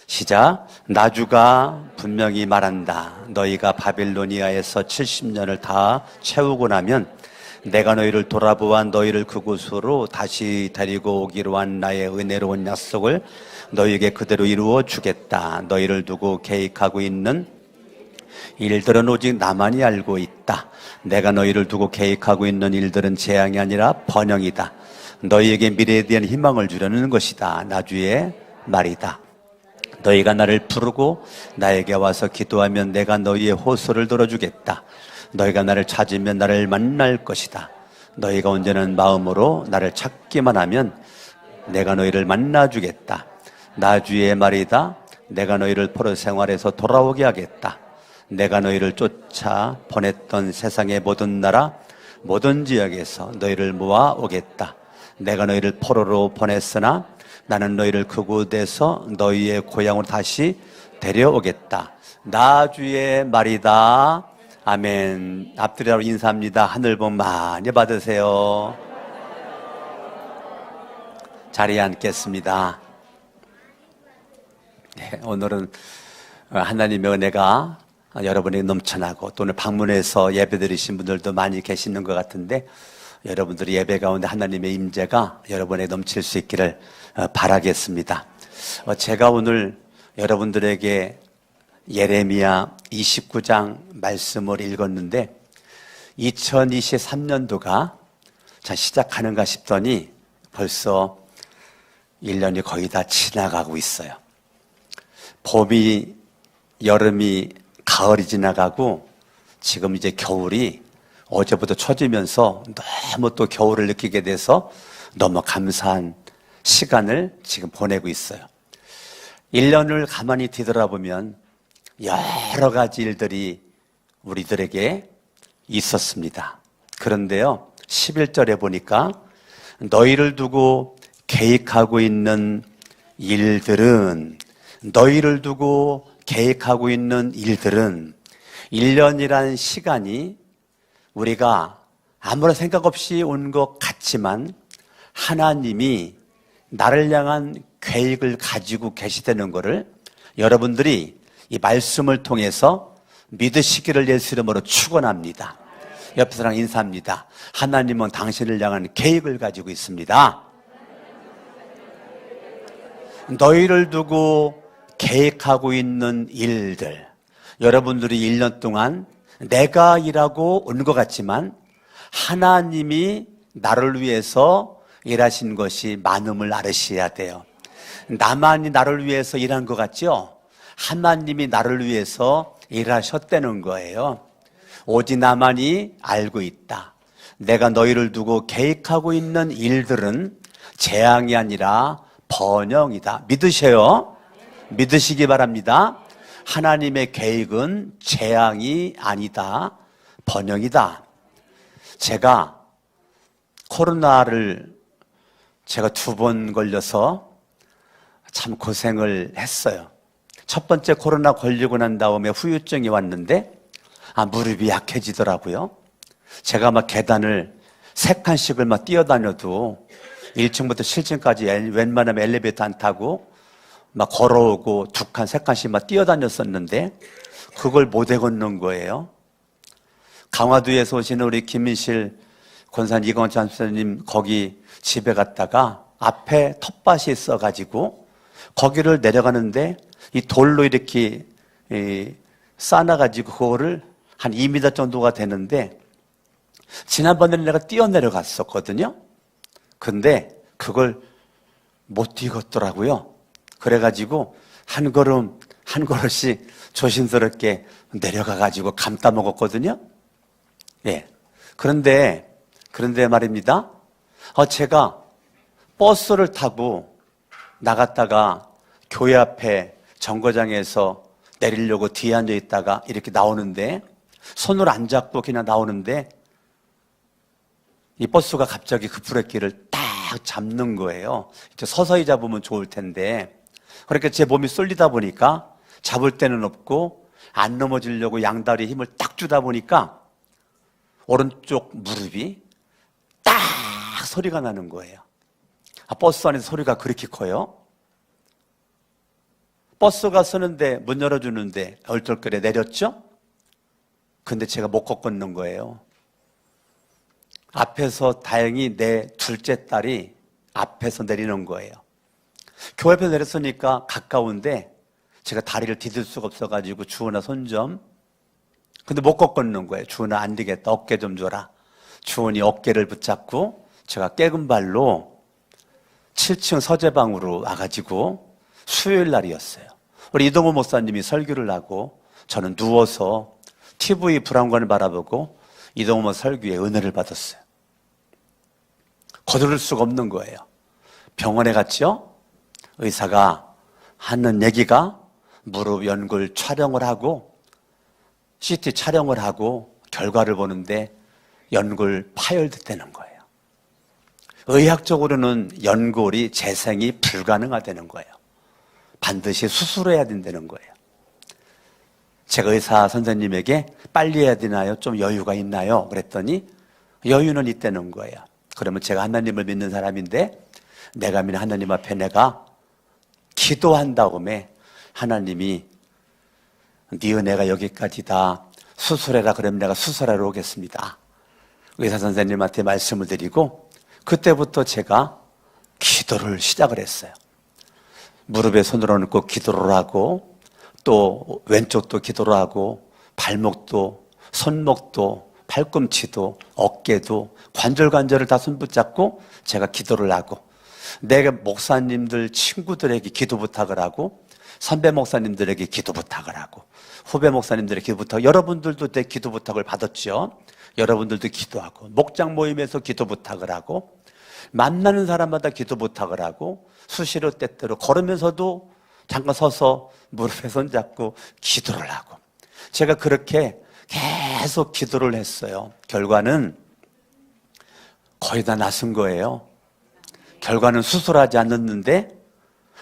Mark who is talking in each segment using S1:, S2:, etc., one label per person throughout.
S1: 시작. 나주가 분명히 말한다. 너희가 바빌로니아에서 70년을 다 채우고 나면 내가 너희를 돌아보아 너희를 그곳으로 다시 데리고 오기로 한 나의 은혜로운 약속을 너희에게 그대로 이루어 주겠다. 너희를 두고 계획하고 있는 일들은 오직 나만이 알고 있다. 내가 너희를 두고 계획하고 있는 일들은 재앙이 아니라 번영이다. 너희에게 미래에 대한 희망을 주려는 것이다. 나주의 말이다. 너희가 나를 부르고 나에게 와서 기도하면 내가 너희의 호소를 들어주겠다. 너희가 나를 찾으면 나를 만날 것이다. 너희가 온전한 마음으로 나를 찾기만 하면 내가 너희를 만나주겠다. 나주의 말이다. 내가 너희를 포로 생활에서 돌아오게 하겠다. 내가 너희를 쫓아 보냈던 세상의 모든 나라, 모든 지역에서 너희를 모아오겠다. 내가 너희를 포로로 보냈으나 나는 너희를 그곳에서 너희의 고향으로 다시 데려오겠다. 나주의 말이다. 아멘. 앞뒤로 인사합니다. 하늘 복 많이 받으세요. 자리에 앉겠습니다. 네, 오늘은 하나님의 은혜가 여러분에게 넘쳐나고 또 오늘 방문해서 예배 드리신 분들도 많이 계시는 것 같은데 여러분들이 예배 가운데 하나님의 임재가 여러분에게 넘칠 수 있기를 바라겠습니다. 제가 오늘 여러분들에게 예레미야 29장 말씀을 읽었는데 2023년도가 자 시작하는가 싶더니 벌써 1년이 거의 다 지나가고 있어요. 봄이, 여름이, 가을이 지나가고 지금 이제 겨울이 어제부터 쳐지면서 너무 또 겨울을 느끼게 돼서 너무 감사한 시간을 지금 보내고 있어요. 1년을 가만히 뒤돌아보면 여러 가지 일들이 우리들에게 있었습니다. 그런데요, 11절에 보니까 너희를 두고 계획하고 있는 일들은 너희를 두고 계획하고 있는 일들은 1년이라는 시간이 우리가 아무런 생각 없이 온 것 같지만 하나님이 나를 향한 계획을 가지고 계시다는 것을 여러분들이 이 말씀을 통해서 믿으시기를 예수 이름으로 축원합니다. 옆 사람 인사합니다. 하나님은 당신을 향한 계획을 가지고 있습니다. 너희를 두고 계획하고 있는 일들, 여러분들이 1년 동안 내가 일하고 온 것 같지만 하나님이 나를 위해서 일하신 것이 많음을 알으셔야 돼요. 나만이 나를 위해서 일한 것 같죠? 하나님이 나를 위해서 일하셨다는 거예요. 오직 나만이 알고 있다. 내가 너희를 두고 계획하고 있는 일들은 재앙이 아니라 번영이다. 믿으세요? 믿으시기 바랍니다. 하나님의 계획은 재앙이 아니다. 번영이다. 제가 코로나를 제가 2번 걸려서 참 고생을 했어요. 첫 번째 코로나 걸리고 난 다음에 후유증이 왔는데 무릎이 약해지더라고요. 제가 막 계단을 3칸씩을 막 뛰어다녀도 1층부터 7층까지 웬만하면 엘리베이터 안 타고 막 걸어오고 2칸, 3칸씩 막 뛰어다녔었는데 그걸 못해 걷는 거예요. 강화도에서 오시는 우리 김민실 권사님, 이광찬 선생님 거기 집에 갔다가 앞에 텃밭이 있어가지고 거기를 내려가는데 이 돌로 이렇게 쌓아가지고 그거를 한 2m 정도가 되는데 지난번에는 내가 뛰어내려갔었거든요. 근데 그걸 못 뛰겠더라고요. 그래가지고 한 걸음 한 걸음씩 조심스럽게 내려가가지고 감따 먹었거든요. 예. 그런데 말입니다. 제가 버스를 타고 나갔다가 교회 앞에 정거장에서 내리려고 뒤에 앉아 있다가 이렇게 나오는데 손을 안 잡고 그냥 나오는데 이 버스가 갑자기 그 브레이크를 딱 잡는 거예요. 서서히 잡으면 좋을 텐데 그러니까 제 몸이 쏠리다 보니까 잡을 데는 없고 안 넘어지려고 양다리에 힘을 딱 주다 보니까 오른쪽 무릎이 딱 소리가 나는 거예요. 버스 안에서 소리가 그렇게 커요? 버스가 서는데 문 열어주는데 얼떨결에 내렸죠? 근데 제가 못 걷는 거예요. 앞에서 다행히 내 둘째 딸이 앞에서 내리는 거예요. 교회 앞에 내렸으니까 가까운데 제가 다리를 디딜 수가 없어가지고 주은아 손 좀. 근데 못 걷는 거예요. 주은아 안 되겠다. 어깨 좀 줘라. 주은이 어깨를 붙잡고 제가 깨금 발로 7층 서재방으로 와가지고 수요일 날이었어요. 우리 이동호 목사님이 설교를 하고 저는 누워서 TV 브라운관을 바라보고 이동호 목사 설교에 은혜를 받았어요. 거두를 수가 없는 거예요. 병원에 갔죠? 의사가 하는 얘기가 무릎 연골 촬영을 하고 CT 촬영을 하고 결과를 보는데 연골 파열됐다는 거예요. 의학적으로는 연골이 재생이 불가능하다는 거예요. 반드시 수술해야 된다는 거예요. 제가 의사 선생님에게 빨리 해야 되나요? 좀 여유가 있나요? 그랬더니 여유는 있다는 거예요. 그러면 제가 하나님을 믿는 사람인데 내가 믿는 하나님 앞에 내가 기도한 다음에 하나님이 네 은혜가 여기까지다. 수술해라. 그러면 내가 수술하러 오겠습니다. 의사 선생님한테 말씀을 드리고 그때부터 제가 기도를 시작을 했어요. 무릎에 손을 얹고 기도를 하고 또 왼쪽도 기도를 하고 발목도 손목도 팔꿈치도 어깨도 관절을 다 손 붙잡고 제가 기도를 하고 내가 목사님들 친구들에게 기도 부탁을 하고 선배 목사님들에게 기도 부탁을 하고 후배 목사님들에게 기도 부탁, 여러분들도 내 기도 부탁을 받았죠. 여러분들도 기도하고 목장 모임에서 기도 부탁을 하고 만나는 사람마다 기도 부탁을 하고 수시로 때때로 걸으면서도 잠깐 서서 무릎에 손잡고 기도를 하고 제가 그렇게 계속 기도를 했어요. 결과는 거의 다 낫은 거예요. 결과는 수술하지 않았는데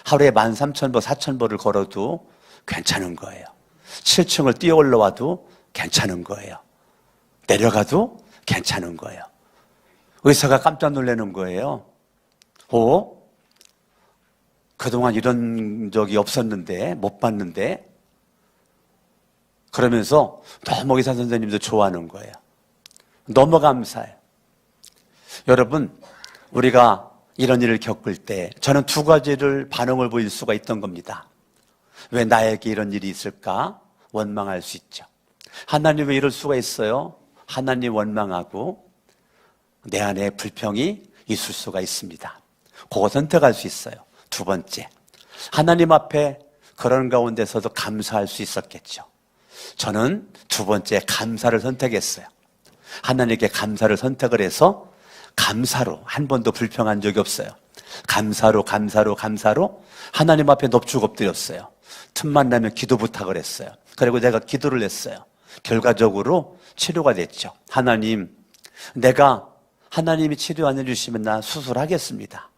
S1: 하루에 13,000보, 4,000보를 걸어도 괜찮은 거예요. 7층을 뛰어 올라와도 괜찮은 거예요. 내려가도 괜찮은 거예요. 의사가 깜짝 놀라는 거예요. 그동안 이런 적이 없었는데, 못 봤는데, 그러면서 너무 의사 선생님도 좋아하는 거예요. 너무 감사해요. 여러분, 우리가 이런 일을 겪을 때 저는 두 가지를 반응을 보일 수가 있던 겁니다. 왜 나에게 이런 일이 있을까? 원망할 수 있죠. 하나님 왜 이럴 수가 있어요? 하나님 원망하고 내 안에 불평이 있을 수가 있습니다. 그거 선택할 수 있어요. 두 번째, 하나님 앞에 그런 가운데서도 감사할 수 있었겠죠. 저는 두 번째 감사를 선택했어요. 하나님께 감사를 선택을 해서 감사로 한 번도 불평한 적이 없어요. 감사로 하나님 앞에 넙죽 엎드렸어요. 틈만 나면 기도 부탁을 했어요. 그리고 내가 기도를 했어요. 결과적으로 치료가 됐죠. 하나님, 내가 하나님이 치료 안 해주시면 나 수술하겠습니다.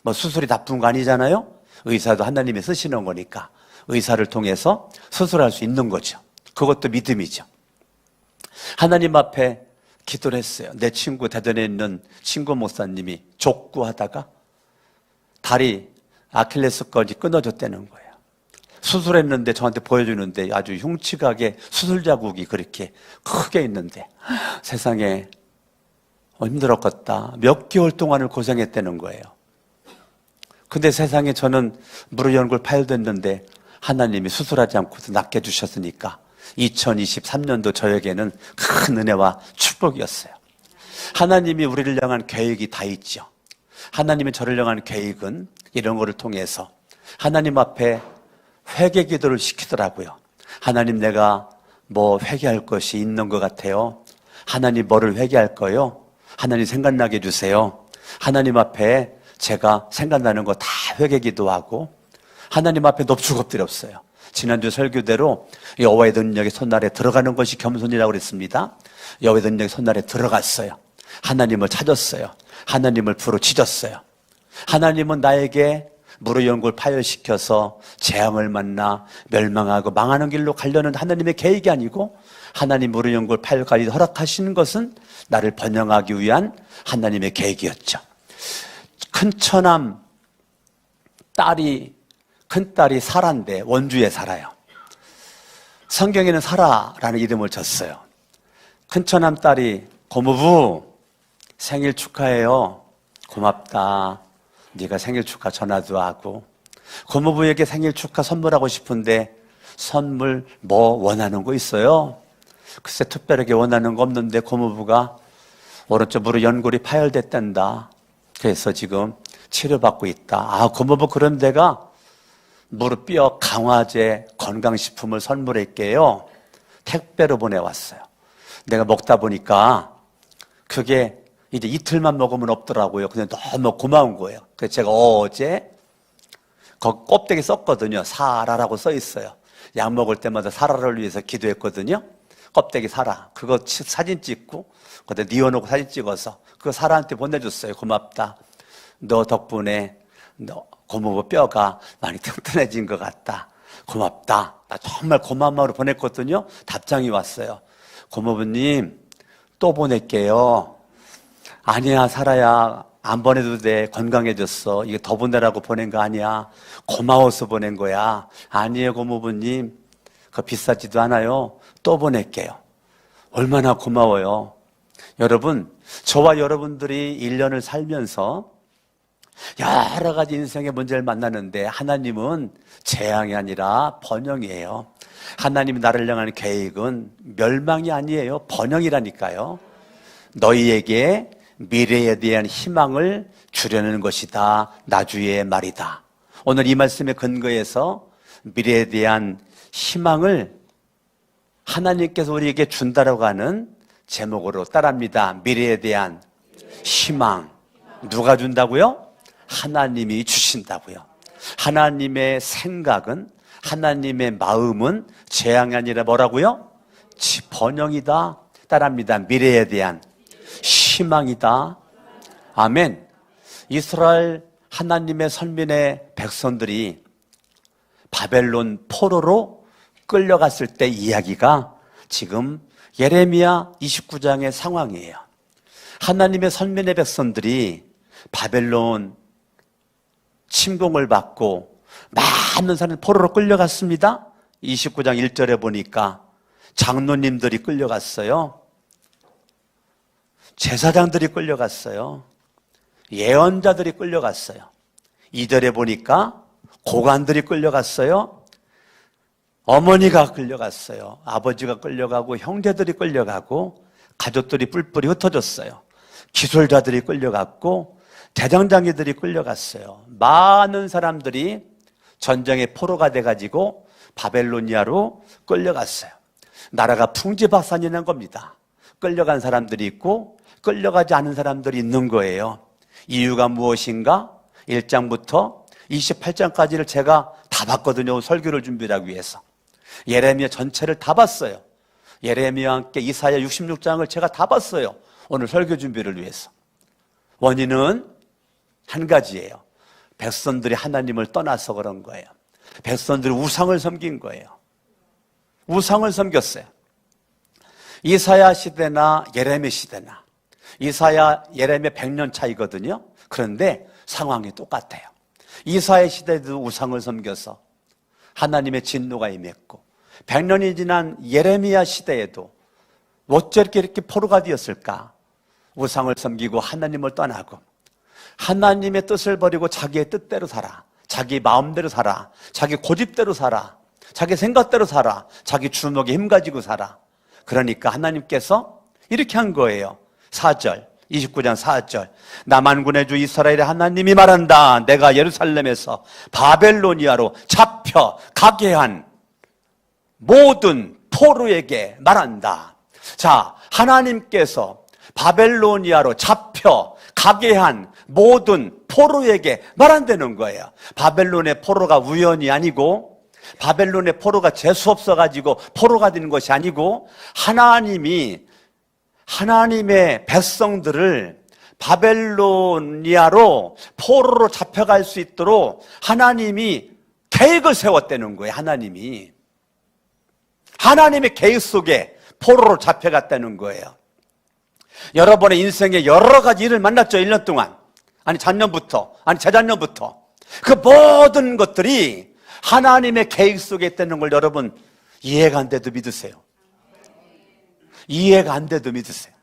S1: 뭐 수술이 나쁜 거 아니잖아요. 의사도 하나님이 쓰시는 거니까 의사를 통해서 수술할 수 있는 거죠. 그것도 믿음이죠. 하나님 앞에 기도를 했어요. 내 친구 대전에 있는 친구 목사님이 족구하다가 다리 아킬레스건이 끊어졌다는 거예요. 수술했는데 저한테 보여주는데 아주 흉측하게 수술 자국이 그렇게 크게 있는데 세상에 힘들었겠다. 몇 개월 동안을 고생했다는 거예요. 근데 세상에 저는 무릎 연골 파열됐는데 하나님이 수술하지 않고도 낫게 해주셨으니까 2023년도 저에게는 큰 은혜와 축복이었어요. 하나님이 우리를 향한 계획이 다 있죠. 하나님이 저를 향한 계획은 이런 거를 통해서 하나님 앞에 회개 기도를 시키더라고요. 하나님, 내가 뭐 회개할 것이 있는 것 같아요. 하나님, 뭐를 회개할 거요? 하나님 생각나게 해주세요. 하나님 앞에 제가 생각나는 거 다 회개 기도하고 하나님 앞에 넙죽 엎드렸어요. 지난주 설교대로 여호와의 능력의 손날에 들어가는 것이 겸손이라고 그랬습니다. 여호와의 능력의 손날에 들어갔어요. 하나님을 찾았어요. 하나님을 부르짖었어요. 하나님은 나에게 무릎 연골 파열시켜서 재앙을 만나 멸망하고 망하는 길로 가려는 하나님의 계획이 아니고 하나님 무릎 연골 파열까지 허락하시는 것은 나를 번영하기 위한 하나님의 계획이었죠. 큰 처남 딸이 큰딸이 사라인데 원주에 살아요. 성경에는 사라라는 이름을 줬어요. 큰처남 딸이 고모부 생일 축하해요. 고맙다. 네가 생일 축하 전화도 하고. 고모부에게 생일 축하 선물하고 싶은데 선물 뭐 원하는 거 있어요? 글쎄 특별하게 원하는 거 없는데 고모부가 오른쪽 무릎 연골이 파열됐단다. 그래서 지금 치료받고 있다. 아, 고모부 그런 데가 무릎뼈 강화제 건강식품을 선물할게요. 택배로 보내왔어요. 내가 먹다 보니까 그게 이제 이틀만 먹으면 없더라고요. 근데 너무 고마운 거예요. 그래서 제가 어제 거 껍데기 썼거든요. 사라라고 써 있어요. 약 먹을 때마다 사라를 위해서 기도했거든요. 껍데기 사라. 그거 사진 찍고 그때 뉘어놓고 사진 찍어서 그거 사라한테 보내줬어요. 고맙다. 너 덕분에 너 고모부 뼈가 많이 튼튼해진 것 같다. 고맙다. 나 정말 고마운 마음으로 보냈거든요. 답장이 왔어요. 고모부님 또 보낼게요. 아니야 사라야 안 보내도 돼. 건강해졌어. 이게 더 보내라고 보낸 거 아니야. 고마워서 보낸 거야. 아니에요 고모부님. 그거 비싸지도 않아요. 또 보낼게요. 얼마나 고마워요. 여러분, 저와 여러분들이 1년을 살면서 여러 가지 인생의 문제를 만나는데 하나님은 재앙이 아니라 번영이에요. 하나님이 나를 향한 계획은 멸망이 아니에요. 번영이라니까요. 너희에게 미래에 대한 희망을 주려는 것이다. 나주의 말이다. 오늘 이 말씀의 근거에서 미래에 대한 희망을 하나님께서 우리에게 준다라고 하는 제목으로 따라합니다. 미래에 대한 희망. 누가 준다고요? 하나님이 주신다고요. 하나님의 생각은, 하나님의 마음은 재앙이 아니라 뭐라고요? 번영이다. 따라합니다. 미래에 대한 희망이다. 아멘. 이스라엘 하나님의 선민의 백성들이 바벨론 포로로 끌려갔을 때 이야기가 지금 예레미야 29장의 상황이에요. 하나님의 선민의 백성들이 바벨론 침공을 받고 많은 사람이 포로로 끌려갔습니다. 29장 1절에 보니까 장로님들이 끌려갔어요. 제사장들이 끌려갔어요. 예언자들이 끌려갔어요. 2절에 보니까 고관들이 끌려갔어요. 어머니가 끌려갔어요. 아버지가 끌려가고 형제들이 끌려가고 가족들이 뿔뿔이 흩어졌어요. 기술자들이 끌려갔고 대장장이들이 끌려갔어요. 많은 사람들이 전쟁의 포로가 돼가지고 바벨로니아로 끌려갔어요. 나라가 풍지박산이 난 겁니다. 끌려간 사람들이 있고 끌려가지 않은 사람들이 있는 거예요. 이유가 무엇인가? 1장부터 28장까지를 제가 다 봤거든요. 설교를 준비하기 위해서. 예레미야 전체를 다 봤어요. 예레미야와 함께 이사야 66장을 제가 다 봤어요. 오늘 설교 준비를 위해서. 원인은 한 가지예요. 백성들이 하나님을 떠나서 그런 거예요. 백성들이 우상을 섬긴 거예요. 우상을 섬겼어요. 이사야 시대나 예레미야 시대나 이사야, 예레미야 100년 차이거든요. 그런데 상황이 똑같아요. 이사야 시대도 우상을 섬겨서 하나님의 진노가 임했고 100년이 지난 예레미야 시대에도 어째 이렇게 포로가 되었을까? 우상을 섬기고 하나님을 떠나고 하나님의 뜻을 버리고 자기의 뜻대로 살아. 자기 마음대로 살아. 자기 고집대로 살아. 자기 생각대로 살아. 자기 주먹에 힘 가지고 살아. 그러니까 하나님께서 이렇게 한 거예요. 4절, 29장 4절. 남한군의 주 이스라엘의 하나님이 말한다. 내가 예루살렘에서 바벨로니아로 잡혀가게 한 모든 포로에게 말한다. 자, 하나님께서 바벨로니아로 잡혀가게 한 모든 포로에게 말한다는 거예요. 바벨론의 포로가 우연이 아니고 바벨론의 포로가 재수 없어가지고 포로가 되는 것이 아니고 하나님이 하나님의 백성들을 바벨로니아로 포로로 잡혀갈 수 있도록 하나님이 계획을 세웠다는 거예요. 하나님의 계획 속에 포로로 잡혀갔다는 거예요. 여러분의 인생에 여러 가지 일을 만났죠. 1년 동안. 아니 작년부터, 아니 재작년부터. 그 모든 것들이 하나님의 계획 속에 있다는 걸 여러분 이해가 안 돼도 믿으세요. 이해가 안 돼도 믿으세요.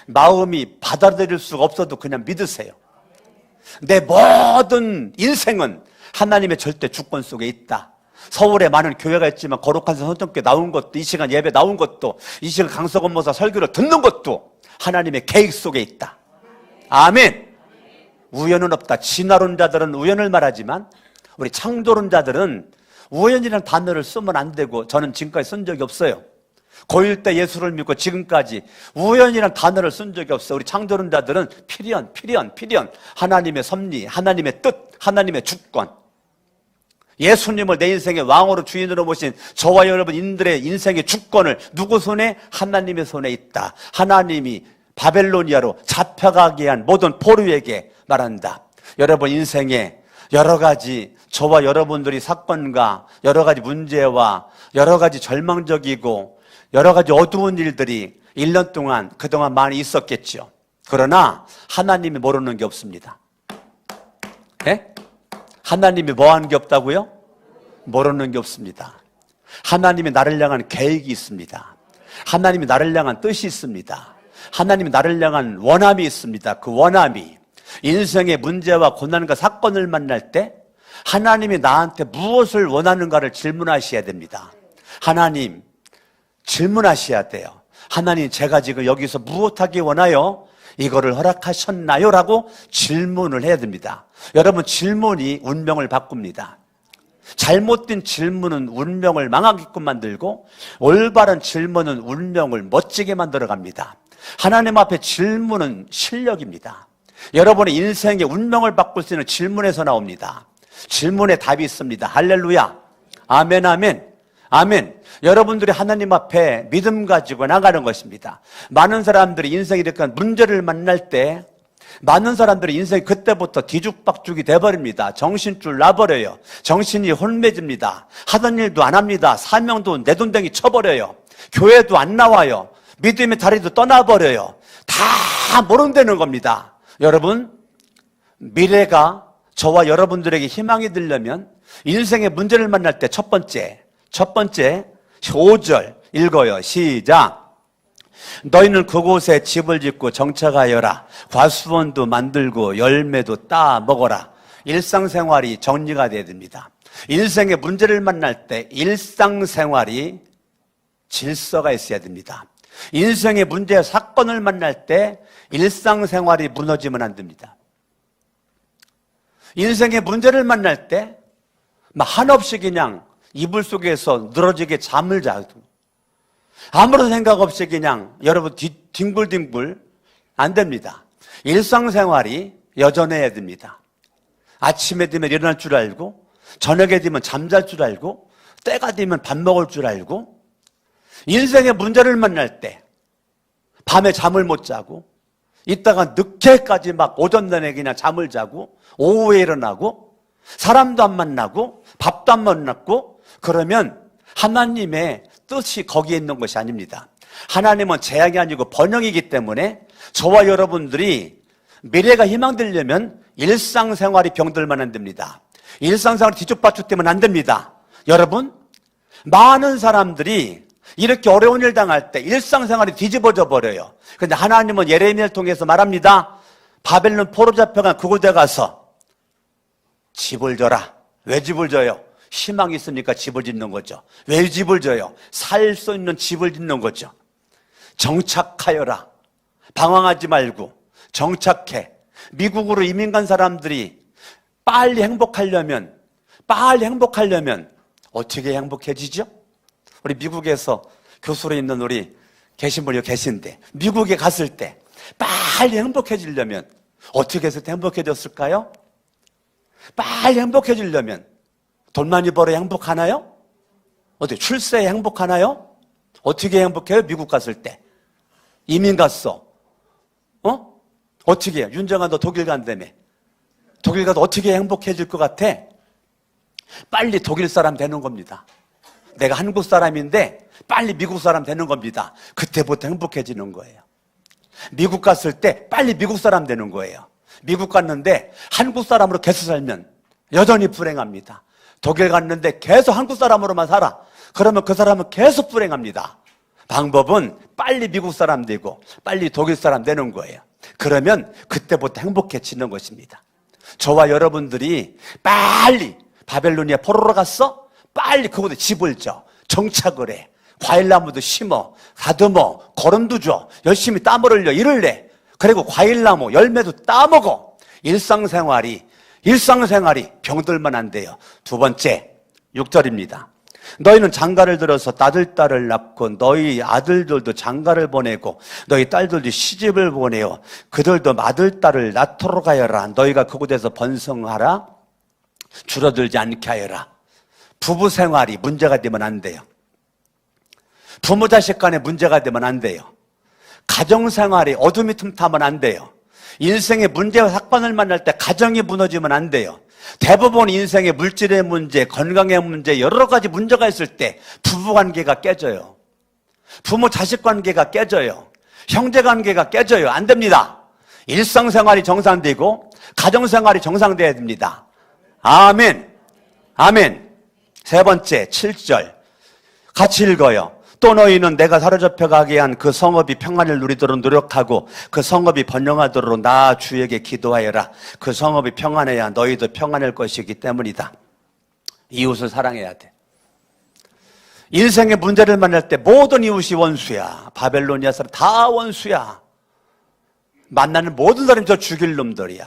S1: 마음이 받아들일 수가 없어도 그냥 믿으세요. 내 모든 인생은 하나님의 절대 주권 속에 있다. 서울에 많은 교회가 있지만 거룩한 선정교회 나온 것도, 이 시간 예배 나온 것도, 이 시간 강석원 목사 설교를 듣는 것도 하나님의 계획 속에 있다. 아멘. 우연은 없다. 진화론자들은 우연을 말하지만 우리 창조론자들은 우연이라는 단어를 쓰면 안 되고, 저는 지금까지 쓴 적이 없어요. 고1 때 예수를 믿고 지금까지 우연이라는 단어를 쓴 적이 없어요. 우리 창조론자들은 필연. 하나님의 섭리, 하나님의 뜻, 하나님의 주권. 예수님을 내 인생의 왕으로 주인으로 모신 저와 여러분 인들의 인생의 주권을 누구 손에? 하나님의 손에 있다. 하나님이 바벨로니아로 잡혀가게 한 모든 포로에게 말한다. 여러분 인생에 여러 가지 저와 여러분들이 사건과 여러 가지 문제와 여러 가지 절망적이고 여러 가지 어두운 일들이 1년 동안 그동안 많이 있었겠죠. 그러나 하나님이 모르는 게 없습니다. 예? 하나님이 뭐 하는 게 없다고요? 모르는 게 없습니다. 하나님이 나를 향한 계획이 있습니다. 하나님이 나를 향한 뜻이 있습니다. 하나님이 나를 향한 원함이 있습니다. 그 원함이 인생의 문제와 고난과 사건을 만날 때 하나님이 나한테 무엇을 원하는가를 질문하셔야 됩니다. 하나님, 질문하셔야 돼요. 하나님, 제가 지금 여기서 무엇하기 원하여 이거를 허락하셨나요? 라고 질문을 해야 됩니다. 여러분, 질문이 운명을 바꿉니다. 잘못된 질문은 운명을 망하게끔 만들고 올바른 질문은 운명을 멋지게 만들어 갑니다. 하나님 앞에 질문은 실력입니다. 여러분의 인생의 운명을 바꿀 수 있는 질문에서 나옵니다. 질문에 답이 있습니다. 할렐루야. 아멘, 아멘, 아멘. 여러분들이 하나님 앞에 믿음 가지고 나가는 것입니다. 많은 사람들이 인생에 이렇게 문제를 만날 때 많은 사람들이 인생이 그때부터 뒤죽박죽이 돼버립니다. 정신줄 나버려요. 정신이 혼매집니다. 하던 일도 안 합니다. 사명도 내돈댕이 쳐버려요. 교회도 안 나와요. 믿음의 다리도 떠나버려요. 다 모른다는 겁니다. 여러분, 미래가 저와 여러분들에게 희망이 되려면 인생의 문제를 만날 때 첫 번째 5절 읽어요. 시작. 너희는 그곳에 집을 짓고 정착하여라. 과수원도 만들고 열매도 따 먹어라. 일상생활이 정리가 돼야 됩니다. 인생의 문제를 만날 때 일상생활이 질서가 있어야 됩니다. 인생의 문제, 사건을 만날 때 일상생활이 무너지면 안 됩니다. 인생의 문제를 만날 때 한없이 그냥 이불 속에서 늘어지게 잠을 자도 아무런 생각 없이 그냥 여러분 뒹굴뒹굴 안 됩니다. 일상생활이 여전해야 됩니다. 아침에 되면 일어날 줄 알고, 저녁에 되면 잠잘 줄 알고, 때가 되면 밥 먹을 줄 알고, 인생의 문제를 만날 때 밤에 잠을 못 자고 이따가 늦게까지 오전 내내 그냥 잠을 자고 오후에 일어나고 사람도 안 만나고 밥도 안 만났고, 그러면 하나님의 뜻이 거기에 있는 것이 아닙니다. 하나님은 재앙이 아니고 번영이기 때문에 저와 여러분들이 미래가 희망되려면 일상생활이 병들면 안 됩니다. 일상생활이 뒤죽박죽되면 안 됩니다. 여러분, 많은 사람들이 이렇게 어려운 일 당할 때 일상생활이 뒤집어져 버려요. 그런데 하나님은 예레미야를 통해서 말합니다. 바벨론 포로 잡혀간 그곳에 가서 집을 져라. 왜 집을 져요? 희망이 있으니까 집을 짓는 거죠. 왜 집을 져요? 살 수 있는 집을 짓는 거죠. 정착하여라. 방황하지 말고 정착해. 미국으로 이민 간 사람들이 빨리 행복하려면 어떻게 행복해지죠? 우리 미국에서 교수로 있는 우리 계신 분이 계신데, 미국에 갔을 때 빨리 행복해지려면 어떻게 해서 행복해졌을까요? 빨리 행복해지려면 돈 많이 벌어야 행복하나요? 어떻게 출세에 행복하나요? 어떻게 행복해요? 미국 갔을 때 이민 갔어. 어떻게 해요? 윤정아, 너 독일 간다며. 독일 가도 어떻게 행복해질 것 같아? 빨리 독일 사람 되는 겁니다. 내가 한국 사람인데 빨리 미국 사람 되는 겁니다. 그때부터 행복해지는 거예요. 미국 갔을 때 빨리 미국 사람 되는 거예요. 미국 갔는데 한국 사람으로 계속 살면 여전히 불행합니다. 독일 갔는데 계속 한국 사람으로만 살아. 그러면 그 사람은 계속 불행합니다. 방법은 빨리 미국 사람 되고 빨리 독일 사람 되는 거예요. 그러면 그때부터 행복해지는 것입니다. 저와 여러분들이 빨리 바벨로니아 포로로 갔어? 빨리 그곳에 집을 져, 정착을 해, 과일나무도 심어, 다듬어, 거름도 줘, 열심히 땀을 흘려, 일을 해. 그리고 과일나무 열매도 따먹어. 일상생활이 병들면 안 돼요. 두 번째 6절입니다. 너희는 장가를 들어서 딸을 낳고 너희 아들들도 장가를 보내고 너희 딸들도 시집을 보내어 그들도 맏딸을 낳도록 하여라. 너희가 그곳에서 번성하라. 줄어들지 않게 하여라. 부부 생활이 문제가 되면 안 돼요. 부모 자식 간에 문제가 되면 안 돼요. 가정생활이 어둠이 틈타면 안 돼요. 인생의 문제와 사건을 만날 때 가정이 무너지면 안 돼요. 대부분 인생의 물질의 문제, 건강의 문제, 여러 가지 문제가 있을 때 부부관계가 깨져요. 부모 자식 관계가 깨져요. 형제관계가 깨져요. 안 됩니다. 일상생활이 정상되고 가정생활이 정상돼야 됩니다. 아멘. 아멘. 세 번째 7절 같이 읽어요. 또 너희는 내가 사로잡혀 가게 한 그 성읍이 평안을 누리도록 노력하고 그 성읍이 번영하도록 나 주에게 기도하여라. 그 성읍이 평안해야 너희도 평안할 것이기 때문이다. 이웃을 사랑해야 돼. 인생의 문제를 만날 때 모든 이웃이 원수야. 바벨로니아 사람 다 원수야. 만나는 모든 사람이 저 죽일 놈들이야.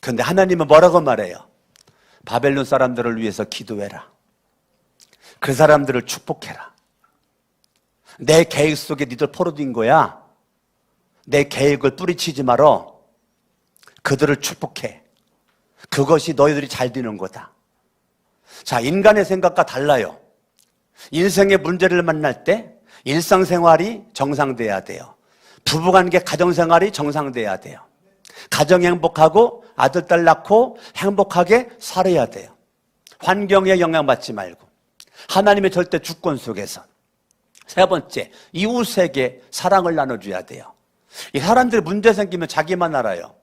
S1: 그런데 하나님은 뭐라고 말해요? 바벨론 사람들을 위해서 기도해라. 그 사람들을 축복해라. 내 계획 속에 니들 포로된 거야. 내 계획을 뿌리치지 말어. 그들을 축복해. 그것이 너희들이 잘 되는 거다. 자, 인간의 생각과 달라요. 인생의 문제를 만날 때 일상생활이 정상돼야 돼요. 부부관계, 가정생활이 정상돼야 돼요. 가정이 행복하고 아들, 딸 낳고 행복하게 살아야 돼요. 환경에 영향받지 말고 하나님의 절대 주권 속에서. 세 번째, 이웃에게 사랑을 나눠줘야 돼요. 이 사람들이 문제 생기면 자기만 알아요.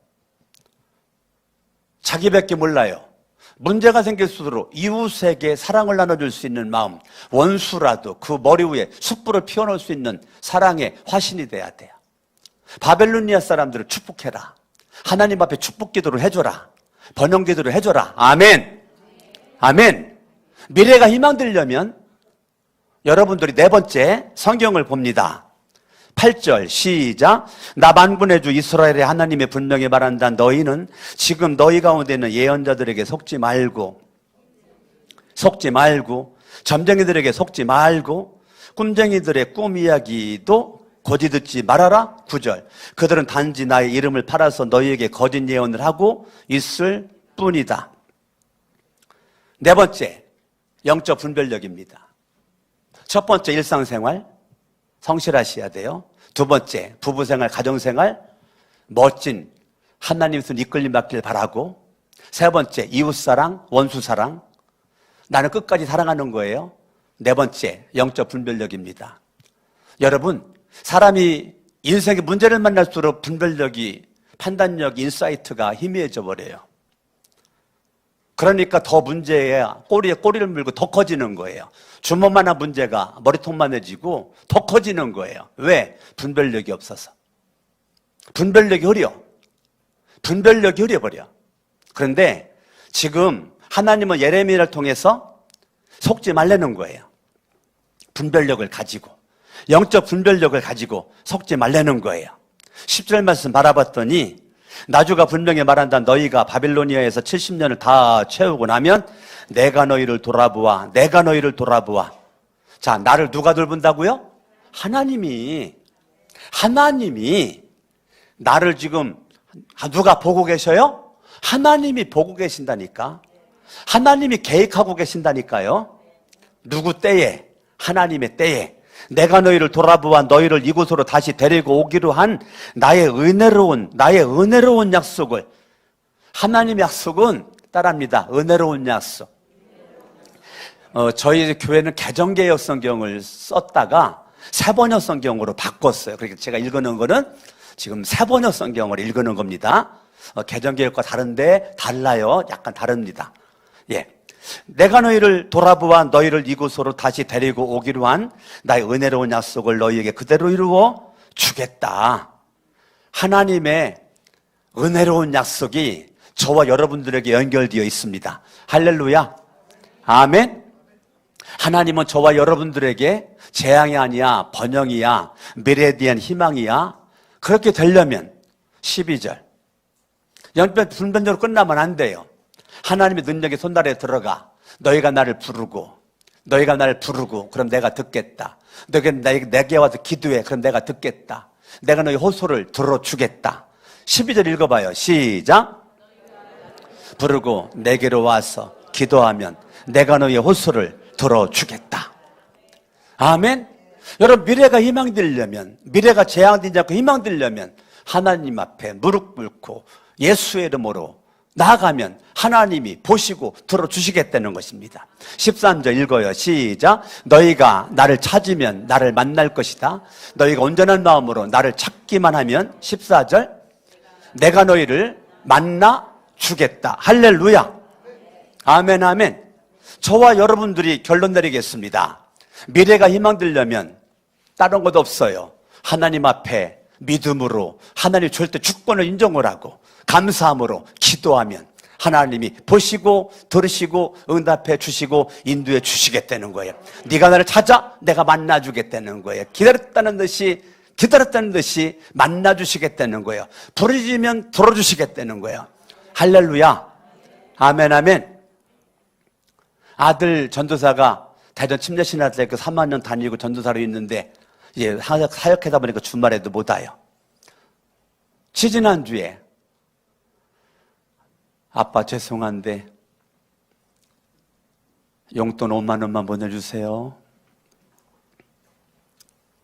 S1: 자기밖에 몰라요. 문제가 생길수록 이웃에게 사랑을 나눠줄 수 있는 마음, 원수라도 그 머리 위에 숯불을 피워놓을 수 있는 사랑의 화신이 돼야 돼요. 바벨로니아 사람들을 축복해라. 하나님 앞에 축복 기도를 해줘라. 번영 기도를 해줘라. 아멘. 아멘. 미래가 희망되려면 여러분들이 네 번째 성경을 봅니다. 8절 시작. 나 만군의 주 이스라엘의 하나님의 분명히 말한다. 너희는 지금 너희 가운데 있는 예언자들에게 속지 말고 점쟁이들에게 속지 말고 꿈쟁이들의 꿈 이야기도 거짓 듣지 말아라. 9절 그들은 단지 나의 이름을 팔아서 너희에게 거짓 예언을 하고 있을 뿐이다. 네 번째 영적 분별력입니다. 첫 번째 일상생활 성실하셔야 돼요. 두 번째 부부생활, 가정생활 멋진 하나님 손 이끌림 받길 바라고. 세 번째 이웃사랑, 원수사랑 나는 끝까지 사랑하는 거예요. 네 번째 영적 분별력입니다. 여러분 사람이 인생의 문제를 만날수록 분별력이, 판단력, 인사이트가 희미해져 버려요. 그러니까 더 문제에 꼬리에 꼬리를 물고 더 커지는 거예요. 주먹만한 문제가 머리통만해지고 더 커지는 거예요. 왜? 분별력이 없어서. 분별력이 흐려버려. 그런데 지금 하나님은 예레미야를 통해서 속지 말라는 거예요. 분별력을 가지고, 영적 분별력을 가지고 속지 말라는 거예요. 10절 말씀 바라봤더니 나주가 분명히 말한다. 너희가 바빌로니아에서 70년을 다 채우고 나면 내가 너희를 돌아보아. 자, 나를 누가 돌본다고요? 하나님이 나를 지금 누가 보고 계셔요? 하나님이 보고 계신다니까. 하나님이 계획하고 계신다니까요. 누구 때에? 하나님의 때에 내가 너희를 돌아보아 너희를 이곳으로 다시 데리고 오기로 한 나의 은혜로운 약속을, 하나님의 약속은 따라합니다. 은혜로운 약속. 저희 교회는 개정개혁 성경을 썼다가 새번역 성경으로 바꿨어요. 그러니까 제가 읽는 거는 지금 새번역 성경을 읽는 겁니다. 개정개혁과 다른데 달라요. 약간 다릅니다. 예. 내가 너희를 돌아보아 너희를 이곳으로 다시 데리고 오기로 한 나의 은혜로운 약속을 너희에게 그대로 이루어 주겠다. 하나님의 은혜로운 약속이 저와 여러분들에게 연결되어 있습니다. 할렐루야. 아멘. 하나님은 저와 여러분들에게 재앙이 아니야, 번영이야, 미래에 대한 희망이야. 그렇게 되려면 12절 불변적으로 끝나면 안 돼요. 하나님의 능력이 손날에 들어가 너희가 나를 부르고 그럼 내가 듣겠다. 너희가 내게 와서 기도해. 그럼 내가 듣겠다. 내가 너희 호소를 들어주겠다. 12절 읽어봐요. 시작. 부르고 내게로 와서 기도하면 내가 너희의 호소를 들어주겠다. 아멘. 여러분, 미래가 희망되려면, 미래가 재앙되지 않고 희망되려면 하나님 앞에 무릎 꿇고 예수의 이름으로 나아가면 하나님이 보시고 들어주시겠다는 것입니다. 13절 읽어요. 시작. 너희가 나를 찾으면 나를 만날 것이다. 너희가 온전한 마음으로 나를 찾기만 하면 14절 내가 너희를 만나 주겠다. 할렐루야. 아멘 아멘. 저와 여러분들이 결론 내리겠습니다. 미래가 희망되려면 다른 것 없어요. 하나님 앞에 믿음으로 하나님 절대 주권을 인정을 하고 감사함으로 기도하면 하나님이 보시고 들으시고 응답해 주시고 인도해 주시겠다는 거예요. 네가 나를 찾아 내가 만나 주겠다는 거예요. 기다렸다는 듯이 만나 주시겠다는 거예요. 부르짖으면 들어주시겠다는 거예요. 할렐루야. 아멘 아멘. 아들 전도사가 대전 침례신학대학교 3학년 다니고 전도사로 있는데 이제 사역하다 보니까 주말에도 못 와요. 지지난주에 아빠 죄송한데 용돈 5만 원만 보내주세요.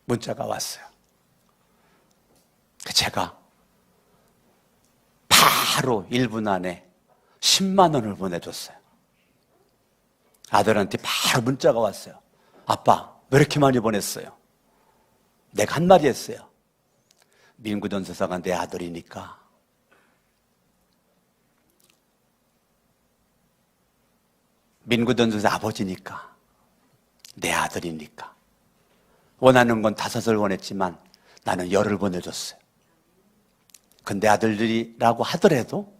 S1: 문자가 왔어요. 제가 바로 1분 안에 10만 원을 보내줬어요. 아들한테 바로 문자가 왔어요. 아빠 왜 이렇게 많이 보냈어요? 내가 한마디 했어요. 민구 전도사가 내 아들이니까. 민구 전도사 아버지니까. 내 아들이니까. 원하는 건 5을 원했지만 나는 10을 보내줬어요. 근데 아들들이라고 하더라도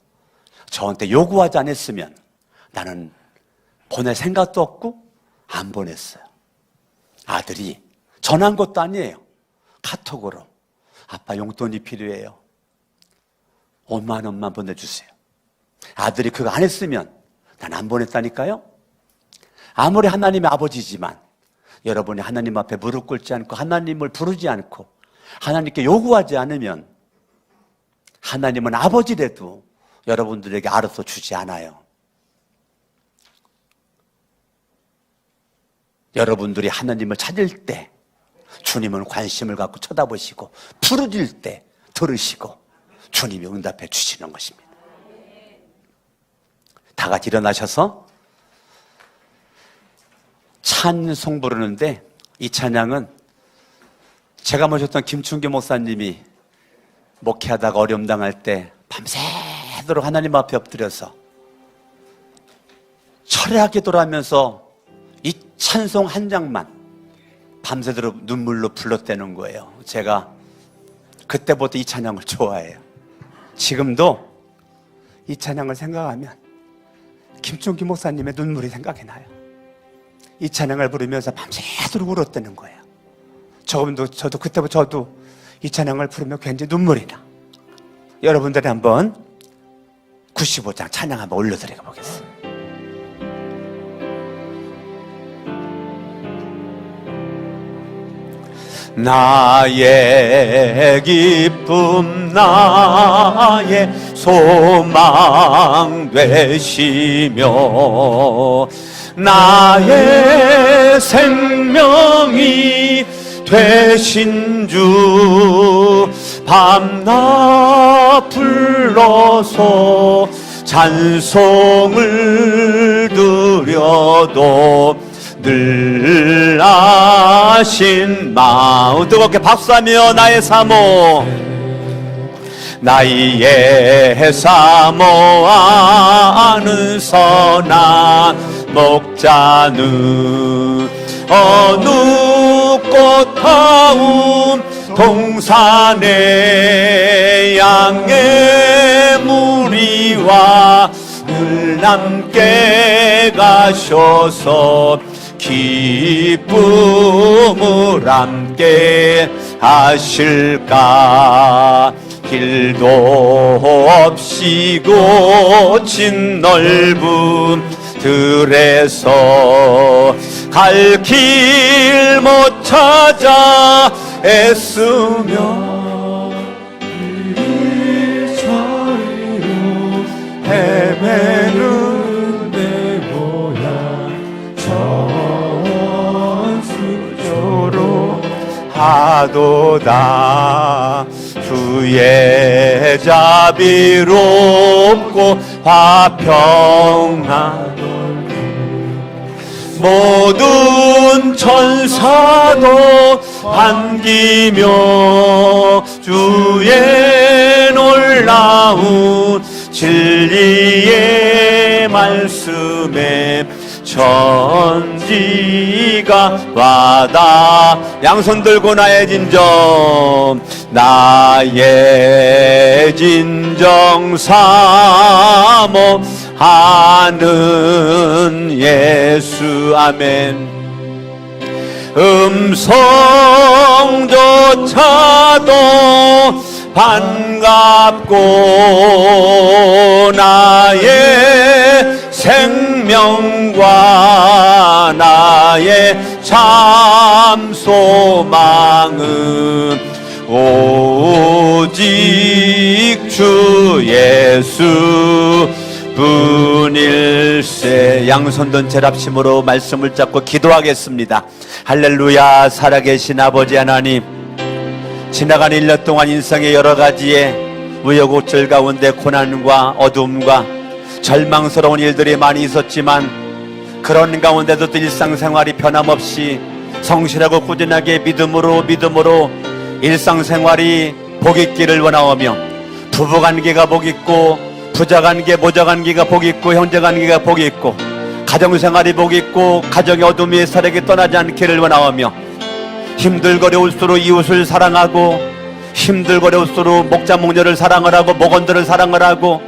S1: 저한테 요구하지 않았으면 나는 보낼 생각도 없고 안 보냈어요. 아들이 전한 것도 아니에요. 카톡으로 아빠 용돈이 필요해요. 5만 원만 보내주세요. 아들이 그거 안 했으면 난 안 보냈다니까요. 아무리 하나님의 아버지지만 여러분이 하나님 앞에 무릎 꿇지 않고 하나님을 부르지 않고 하나님께 요구하지 않으면 하나님은 아버지라도 여러분들에게 알아서 주지 않아요. 여러분들이 하나님을 찾을 때 주님은 관심을 갖고 쳐다보시고 부르질 때 들으시고 주님이 응답해 주시는 것입니다. 다 같이 일어나셔서 찬송 부르는데 이 찬양은 제가 모셨던 김춘규 목사님이 목회하다가 어려움 당할 때 밤새도록 하나님 앞에 엎드려서 철회하게 돌아가면서 이 찬송 한 장만 밤새도록 눈물로 불렀다는 거예요. 제가 그때부터 이 찬양을 좋아해요. 지금도 이 찬양을 생각하면 김종기 목사님의 눈물이 생각이 나요. 이 찬양을 부르면서 밤새도록 울었다는 거예요. 저도 그때부터 저도 이 찬양을 부르면 굉장히 눈물이 나. 여러분들이 한번 95장 찬양 한번 올려드려 보겠습니다. 나의 기쁨 나의 소망 되시며 나의 생명이 되신 주 밤낮 불러서 찬송을 드려도 늘 아신 마음 뜨겁게 박수하며 나의 사모 나이에 사모하는 선한 목자는 어느 꽃다운 동산에 양의 무리와 늘 함께 가셔서 기쁨을 함께 하실까. 길도 없이 고친 넓은 들에서 갈 길 못 찾아 애쓰며 이 자리로 헤매는 내 모양 전수조로 하도다. 주의 자비롭고 화평한 모든 천사도 반기며 주의 놀라운 진리의 말씀에 천지가 와다. 양손 들고 나의 진정, 나의 진정 사모하는 예수. 아멘. 음성조차도 반갑고 나의 생명과 나의 참 소망은 오직 주 예수 분일세. 양손 든 제랍심으로 말씀을 잡고 기도하겠습니다. 할렐루야. 살아계신 아버지 하나님, 지나간 1년 동안 인생의 여러 가지의 우여곡절 가운데 고난과 어둠과 절망스러운 일들이 많이 있었지만 그런 가운데도 또 일상생활이 변함없이 성실하고 꾸준하게 믿음으로 일상생활이 복있기를 원하오며, 부부관계가 복있고 부자관계 모자관계가 복있고 형제관계가 복있고 가정생활이 복있고 가정의 어둠이 살에게 떠나지 않기를 원하오며, 힘들고 어려울수록 이웃을 사랑하고 힘들고 어려울수록 목자 목녀를 사랑을 하고 목원들을 사랑을 하고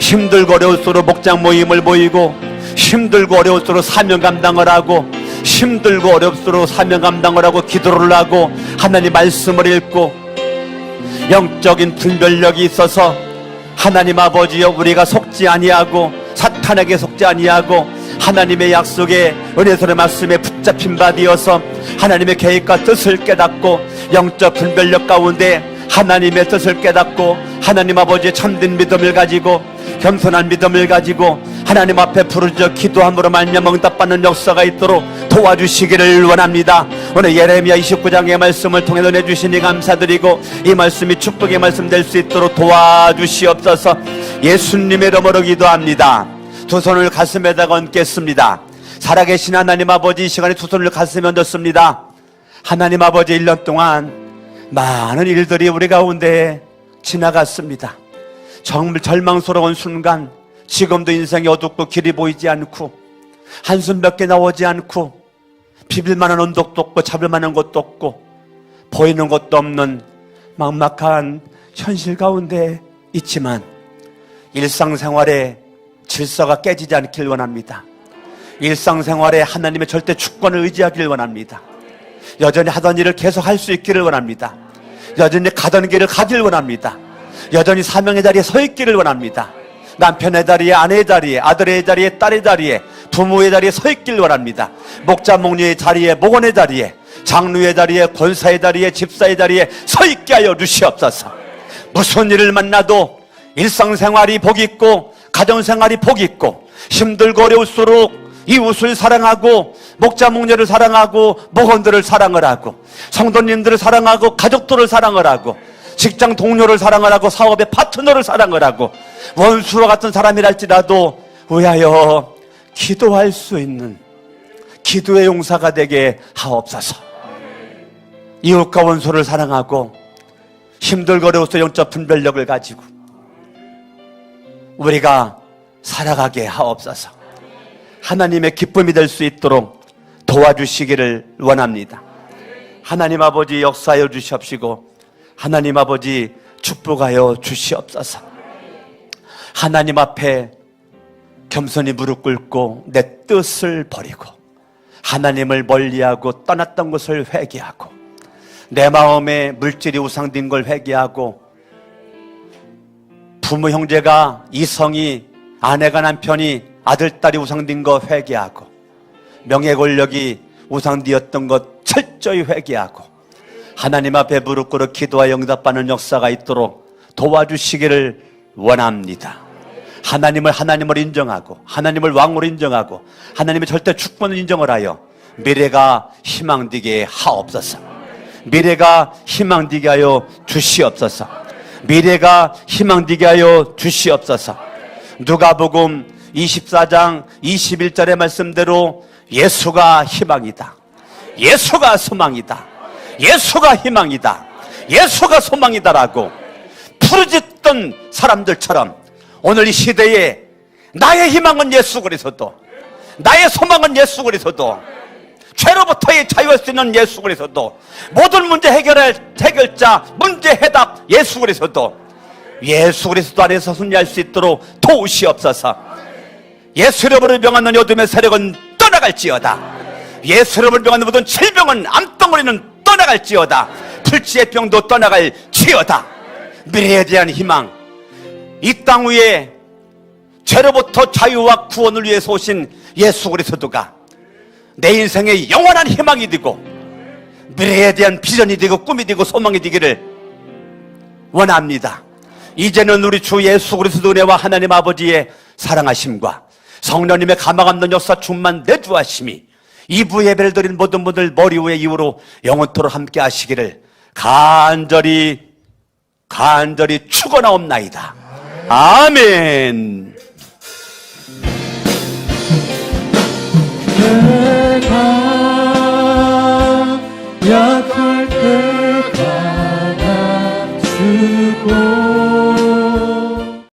S1: 힘들고 어려울수록 목장 모임을 모이고 힘들고 어려울수록 사명 감당을 하고 힘들고 어려울수록 사명 감당을 하고 기도를 하고 하나님 말씀을 읽고 영적인 분별력이 있어서 하나님 아버지여 우리가 속지 아니하고 사탄에게 속지 아니하고 하나님의 약속에 은혜스러운 말씀에 붙잡힌 바 되어서 하나님의 계획과 뜻을 깨닫고 영적 분별력 가운데 하나님의 뜻을 깨닫고 하나님 아버지의 참된 믿음을 가지고 겸손한 믿음을 가지고 하나님 앞에 부르짖어 기도함으로 말미암아 응답받는 역사가 있도록 도와주시기를 원합니다. 오늘 예레미야 29장의 말씀을 통해 은혜 주시니 감사드리고 이 말씀이 축복의 말씀 될 수 있도록 도와주시옵소서. 예수님의 이름으로 기도합니다. 두 손을 가슴에다가 얹겠습니다. 살아계신 하나님 아버지, 이 시간에 두 손을 가슴에 얹었습니다. 하나님 아버지, 1년 동안 많은 일들이 우리 가운데 지나갔습니다. 정말 절망스러운 순간, 지금도 인생이 어둡고 길이 보이지 않고 한숨밖에 나오지 않고 비빌만한 언덕도 없고 잡을만한 것도 없고 보이는 것도 없는 막막한 현실 가운데 있지만 일상생활에 질서가 깨지지 않길 원합니다. 일상생활에 하나님의 절대 주권을 의지하길 원합니다. 여전히 하던 일을 계속 할 수 있기를 원합니다. 여전히 가던 길을 가길 원합니다. 여전히 사명의 자리에 서 있기를 원합니다. 남편의 자리에, 아내의 자리에, 아들의 자리에, 딸의 자리에, 부모의 자리에 서 있길 원합니다. 목자 목녀의 자리에, 목원의 자리에, 장로의 자리에, 권사의 자리에, 집사의 자리에 서 있게 하여 주시옵소서. 무슨 일을 만나도 일상생활이 복이 있고 가정생활이 복이 있고 힘들고 어려울수록 이웃을 사랑하고 목자 목녀를 사랑하고 목원들을 사랑을 하고 성도님들을 사랑하고 가족들을 사랑을 하고 직장 동료를 사랑을 하고 사업의 파트너를 사랑을 하고 원수와 같은 사람이랄지라도 위하여 기도할 수 있는 기도의 용사가 되게 하옵소서. 이웃과 원수를 사랑하고 힘들고 어려워서 영적 분별력을 가지고 우리가 살아가게 하옵소서. 하나님의 기쁨이 될 수 있도록 도와주시기를 원합니다. 하나님 아버지 역사하여 주시옵시고 하나님 아버지 축복하여 주시옵소서. 하나님 앞에 겸손히 무릎 꿇고 내 뜻을 버리고 하나님을 멀리하고 떠났던 것을 회개하고 내 마음에 물질이 우상된 걸 회개하고 부모 형제가 이성이 아내가 남편이 아들 딸이 우상된 거 회개하고 명예 권력이 우상되었던 것 철저히 회개하고 하나님 앞에 무릎 꿇어 기도하여 응답받는 역사가 있도록 도와주시기를 원합니다. 하나님을 인정하고 하나님을 왕으로 인정하고 하나님의 절대 축복을 인정을 하여 미래가 희망되게 하옵소서. 미래가 희망되게 하여 주시옵소서. 미래가 희망되게 하여 주시옵소서. 누가복음 24장 21절의 말씀대로 예수가 희망이다. 예수가 소망이다. 예수가 희망이다. 예수가 소망이다라고 부르짖던 사람들처럼 오늘 이 시대에 나의 희망은 예수 그리스도, 나의 소망은 예수 그리스도, 죄로부터의 자유할 수 있는 예수 그리스도, 모든 문제 해결할 해결자, 문제 해답 예수 그리스도, 예수 그리스도 안에서 승리할 수 있도록 도우시옵소서. 예수 이름으로 명하는 어둠의 세력은 떠나갈지어다. 예수 이름으로 명하는 모든 질병은 암덩어리는 떠나갈지어다. 불치의 병도 떠나갈지어다. 미래에 대한 희망, 이 땅 위에 죄로부터 자유와 구원을 위해서 오신 예수 그리스도가 내 인생의 영원한 희망이 되고 미래에 대한 비전이 되고 꿈이 되고 소망이 되기를 원합니다. 이제는 우리 주 예수 그리스도 은혜와 하나님 아버지의 사랑하심과 성령님의 가망없는 역사 충만 내주하심이 2부 예배를 드린 모든 분들 머리 위에 이후로 영원토록 함께 하시기를 간절히 축원하옵나이다. 아멘.